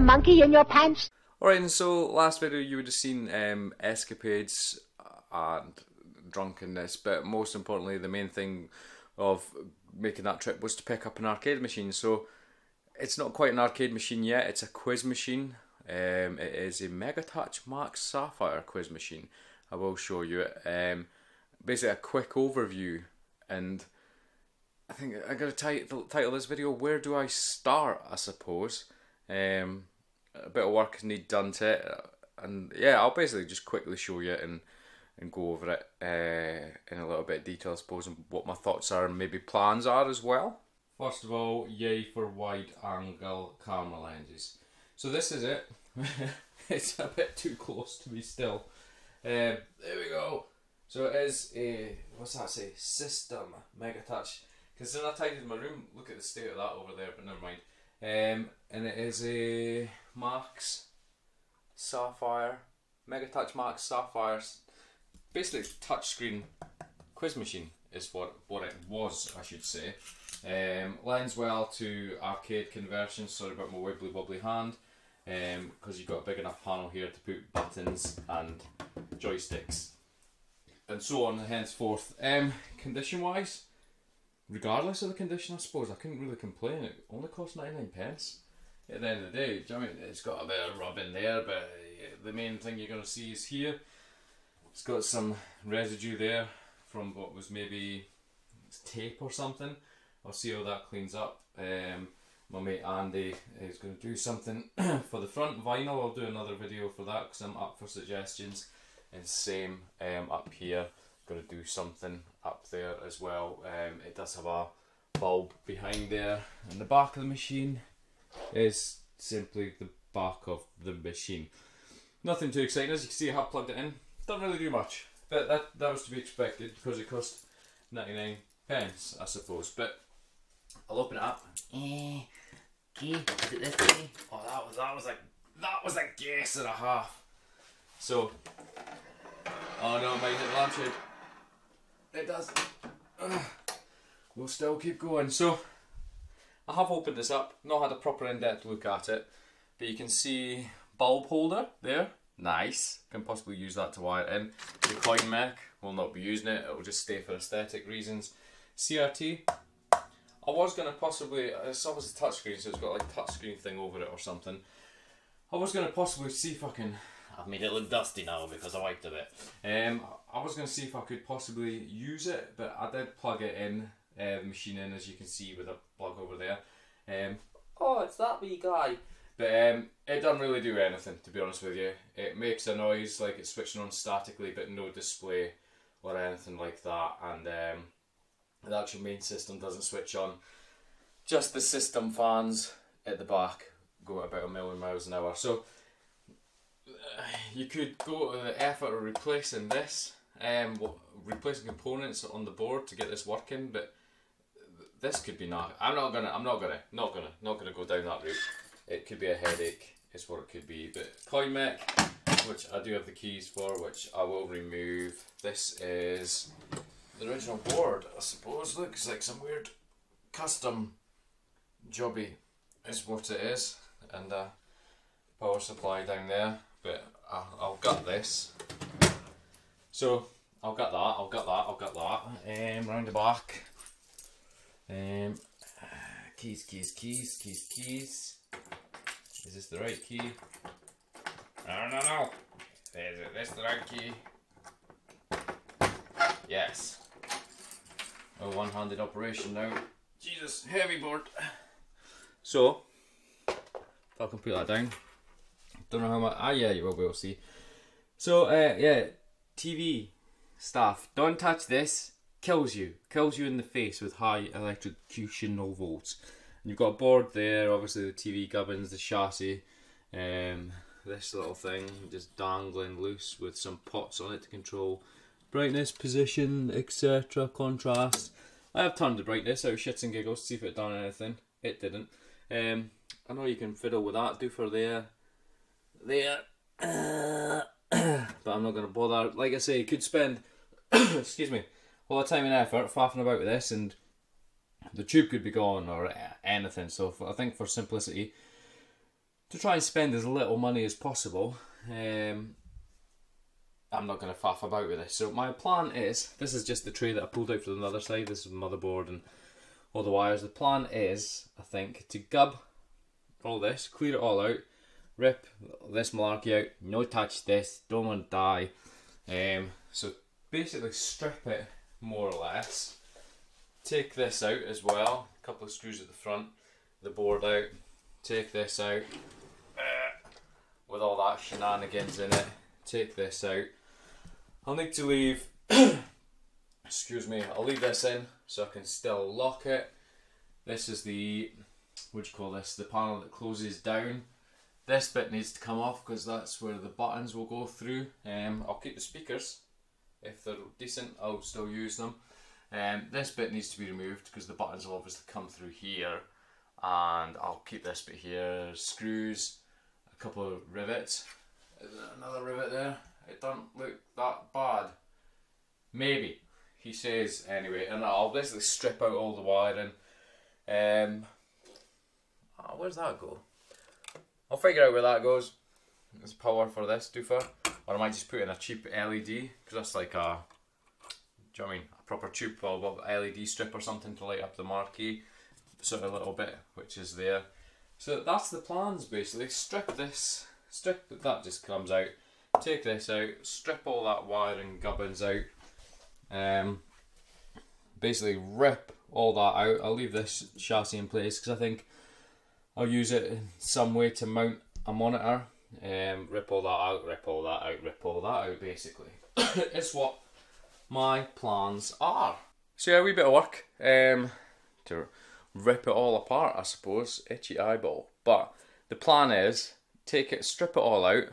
monkey in your pants? Alright, and so last video you would have seen escapades and drunkenness, but most importantly the main thing of making that trip was to pick up an arcade machine. So it's not quite an arcade machine yet, it's a quiz machine. It is a Megatouch Max Sapphire quiz machine. I will show you it. Basically a quick overview, and I think I'm going to title this video "Where Do I Start?" I suppose. A bit of work needs done to it, and yeah, I'll basically just quickly show you and go over it in a little bit of detail, I suppose, and what my thoughts are and maybe plans are as well. First of all, yay for wide angle camera lenses. So this is it. It's a bit too close to be still. There we go. So it is a, what's that say? System Megatouch. Considering I tidied my room, look at the state of that over there, but never mind. And it is a Max Sapphire, Megatouch Max Sapphire, basically touchscreen quiz machine is what it was, I should say. Lends well to arcade conversions, sorry about my wibbly wobbly hand, because you've got a big enough panel here to put buttons and joysticks and so on and henceforth. Condition wise, regardless of the condition, I suppose I couldn't really complain. It only cost 99 pence at the end of the day. Do you know what I mean? It's got a bit of rub in there, but the main thing you're going to see is here. It's got some residue there from what was maybe tape or something. I'll see how that cleans up. My mate Andy is going to do something for the front vinyl. I'll do another video for that because I'm up for suggestions. And same up here, going to do something up there as well. It does have a bulb behind there, and the back of the machine is simply the back of the machine. Nothing too exciting. As you can see, I have plugged it in. Don't really do much, but that was to be expected because it cost 99 pence, I suppose. But I'll open it up. Key, is it this key? Oh, that was a guess and a half. So, oh no, it might hit the lampshade. It does. We'll still keep going. So, I have opened this up, not had a proper in-depth look at it, but you can see bulb holder there. Nice. Can possibly use that to wire it in. The coin mech, will not be using it, it will just stay for aesthetic reasons. CRT. I was going to possibly, it's obviously touchscreen, so it's got like a touchscreen thing over it or something. I was going to possibly see if I can, I've made it look dusty now because I wiped a bit. I was going to see if I could possibly use it, but I did plug it in, the machine in, as you can see with a plug over there. Oh, it's that wee guy. But it doesn't really do anything, to be honest with you. It makes a noise like it's switching on statically, but no display or anything like that. And the actual main system doesn't switch on. Just the system fans at the back go at about 1,000,000 miles an hour. So you could go to the effort of replacing this, replacing components on the board to get this working, but this could be not. I'm not gonna go down that route. It could be a headache, is what it could be. But coin mech, which I do have the keys for, which I will remove. This is the original board, I suppose. Looks like some weird custom jobby is what it is, and power supply down there. But I'll gut this. So I'll gut that. Round the back. Keys. Is this the right key? No. Is this the right key? Yes. A one-handed operation now. Jesus, heavy board. So, if I can put that down. Don't know how much. Ah, yeah, you will be able to see. So, yeah, TV stuff. Don't touch this. Kills you in the face with high electrocutional volts. And you've got a board there, obviously the TV gubbins, the chassis, this little thing just dangling loose with some pots on it to control brightness, position, etc., contrast. I have turned the brightness out of shits and giggles to see if it done anything. It didn't. I know you can fiddle with that, do for there, but I'm not going to bother. Like I say, you could spend, excuse me, all the time and effort faffing about with this and the tube could be gone or anything. So I think for simplicity, to try and spend as little money as possible. I'm not going to faff about with this. So my plan is, this is just the tray that I pulled out from the other side. This is the motherboard and all the wires. The plan is, I think, to gub all this, clear it all out, rip this malarkey out, no touch this, don't want to die. So basically strip it more or less. Take this out as well, a couple of screws at the front, the board out, take this out with all that shenanigans in it, take this out. I'll need to leave, excuse me, I'll leave this in so I can still lock it. This is the, what do you call this, the panel that closes down. This bit needs to come off because that's where the buttons will go through. I'll keep the speakers, if they're decent, I'll still use them. This bit needs to be removed because the buttons will obviously come through here, and I'll keep this bit here. Screws, a couple of rivets, another rivet there. It doesn't look that bad. Maybe, he says anyway, and I'll basically strip out all the wiring. Where's that go? I'll figure out where that goes. There's power for this doofer, or I might just put in a cheap LED because that's like a, do you know what I mean, a proper tube bulb LED strip or something to light up the marquee, sort of a little bit which is there. So that's the plans basically. Strip this, strip that just comes out. Take this out, strip all that wiring gubbins out. Basically rip all that out. I'll leave this chassis in place because I think I'll use it in some way to mount a monitor. Rip all that out, rip all that out, rip all that out basically. It's what my plans are. So yeah, a wee bit of work to rip it all apart, I suppose. Itchy eyeball. But the plan is, take it, strip it all out.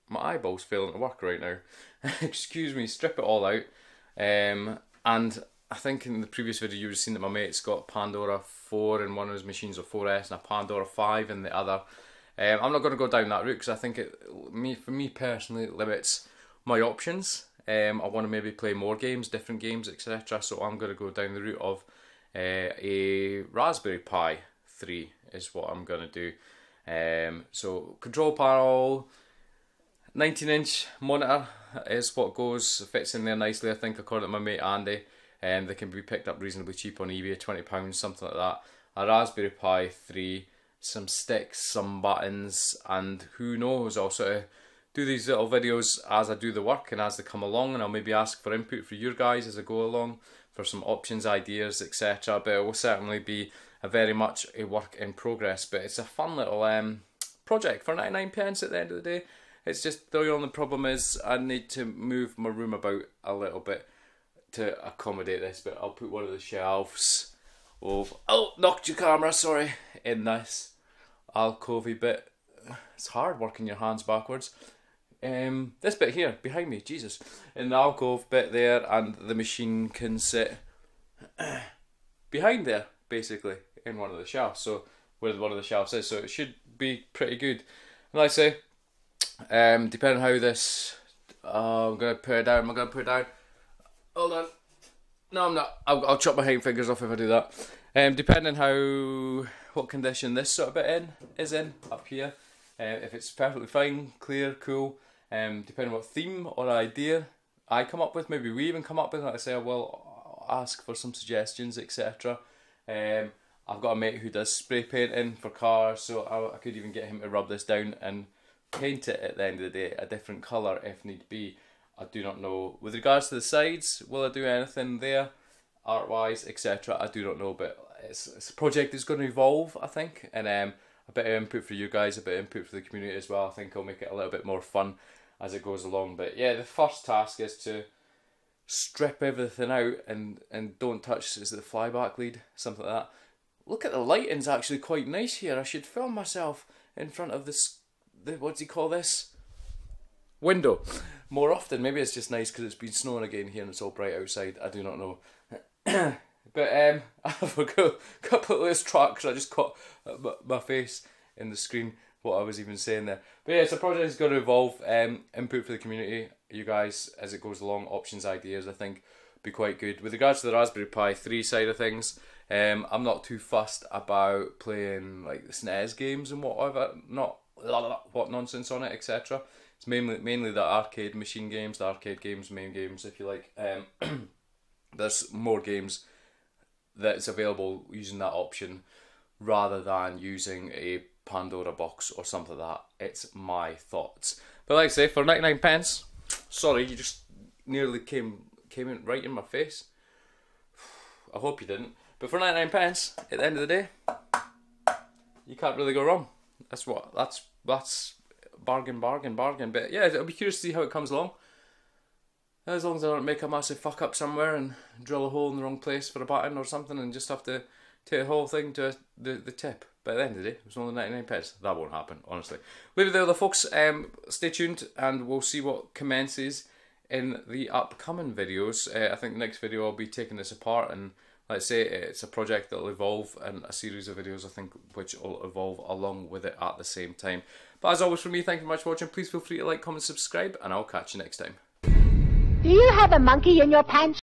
My eyeball's failing to work right now. Excuse me, strip it all out. And I think in the previous video you would have seen that my mate's got a Pandora 4 in one of his machines, or 4S, and a Pandora 5 in the other. I'm not going to go down that route because I think for me personally, it limits my options. I want to maybe play more games, different games, etc. So I'm going to go down the route of a Raspberry Pi 3 is what I'm going to do. So control panel, 19-inch monitor is what goes, fits in there nicely, I think, according to my mate Andy. They can be picked up reasonably cheap on eBay, £20, something like that. A Raspberry Pi 3, some sticks, some buttons, and who knows, I'll sort of do these little videos as I do the work and as they come along, and I'll maybe ask for input for you guys as I go along, for some options, ideas, etc. But it will certainly be very much a work in progress, but it's a fun little project for 99p at the end of the day. It's just, the only problem is I need to move my room about a little bit to accommodate this, but I'll put one of the shelves of, oh, knocked your camera, sorry, in this alcovey bit. It's hard working your hands backwards. This bit here, behind me, Jesus, in the alcove bit there, and the machine can sit behind there, basically, in one of the shelves, so where one of the shelves is, so it should be pretty good. And like I say, depending on how this, I'm going to put it down, am I going to put it down? Hold on. No, I'm not. I'll chop my hind fingers off if I do that. Depending how, what condition this sort of bit is in, up here. If it's perfectly fine, clear, cool. Depending on what theme or idea I come up with, maybe we even come up with, like I say, I will ask for some suggestions, etc. I've got a mate who does spray painting for cars, so I could even get him to rub this down and paint it at the end of the day a different colour if need be. I do not know. With regards to the sides, will I do anything there, art-wise, etc.? I do not know, but it's a project that's going to evolve, I think, and a bit of input for you guys, a bit of input for the community as well. I think I'll make it a little bit more fun as it goes along. But yeah, the first task is to strip everything out and don't touch, is it the flyback lead? Something like that. Look at the lighting's actually quite nice here. I should film myself in front of this, what do you call this? Window. More often. Maybe it's just nice because it's been snowing again here and it's all bright outside. I do not know. But I've got a couple of those tracks. I just caught my face in the screen, what I was even saying there. But yeah, it's a project that's going to evolve. Input for the community, you guys, as it goes along, options, ideas, I think be quite good. With regards to the Raspberry Pi 3 side of things, I'm not too fussed about playing like the SNES games and whatever. Not what nonsense on it, etc. It's mainly the arcade machine games, the arcade games, main games, if you like. There's more games that's available using that option rather than using a Pandora box or something like that. It's my thoughts. But like I say, for 99 pence, sorry, you just nearly came in right in my face. I hope you didn't. But for 99 pence, at the end of the day, you can't really go wrong. That's bargain. But yeah, I'll be curious to see how it comes along. As long as I don't make a massive fuck up somewhere and drill a hole in the wrong place for a button or something and just have to take the whole thing to the tip. But at the end of the day, it was only 99 pence. That won't happen, honestly. Leave it there, though, folks. Stay tuned and we'll see what commences in the upcoming videos. I think the next video I'll be taking this apart, and let's say it's a project that'll evolve, and a series of videos I think which will evolve along with it at the same time. But as always from me, thank you very much for watching. Please feel free to like, comment, subscribe, and I'll catch you next time. Do you have a monkey in your pants?